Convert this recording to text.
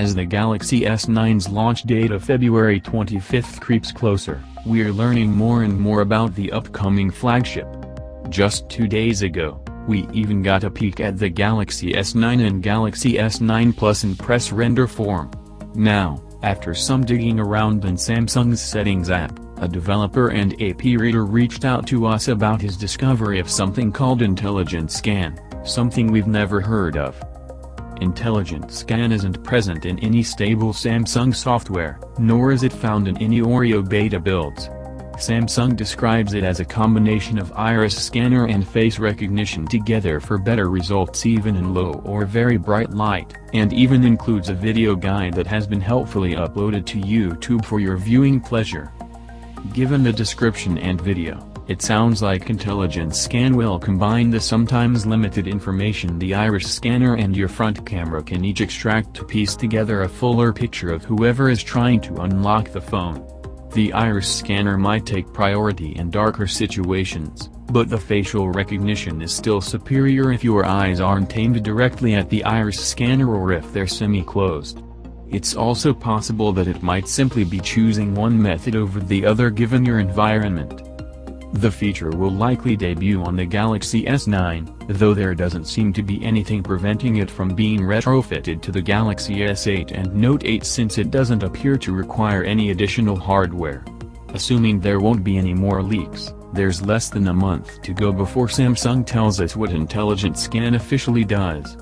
As the Galaxy S9's launch date of February 25 creeps closer, we're learning more and more about the upcoming flagship. Just 2 days ago, we even got a peek at the Galaxy S9 and Galaxy S9 Plus in press render form. Now, after some digging around in Samsung's Settings app, a developer and AP reader reached out to us about his discovery of something called Intelligent Scan, something we've never heard of. Intelligent Scan isn't present in any stable Samsung software, nor is it found in any Oreo beta builds. Samsung describes it as a combination of iris scanner and face recognition together for better results even in low or very bright light, and even includes a video guide that has been helpfully uploaded to YouTube for your viewing pleasure. Given the description and video, it sounds like Intelligent Scan will combine the sometimes limited information the iris scanner and your front camera can each extract to piece together a fuller picture of whoever is trying to unlock the phone. The iris scanner might take priority in darker situations, but the facial recognition is still superior if your eyes aren't aimed directly at the iris scanner or if they're semi-closed. It's also possible that it might simply be choosing one method over the other given your environment. The feature will likely debut on the Galaxy S9, though there doesn't seem to be anything preventing it from being retrofitted to the Galaxy S8 and Note 8 since it doesn't appear to require any additional hardware. Assuming there won't be any more leaks, there's less than a month to go before Samsung tells us what Intelligent Scan officially does.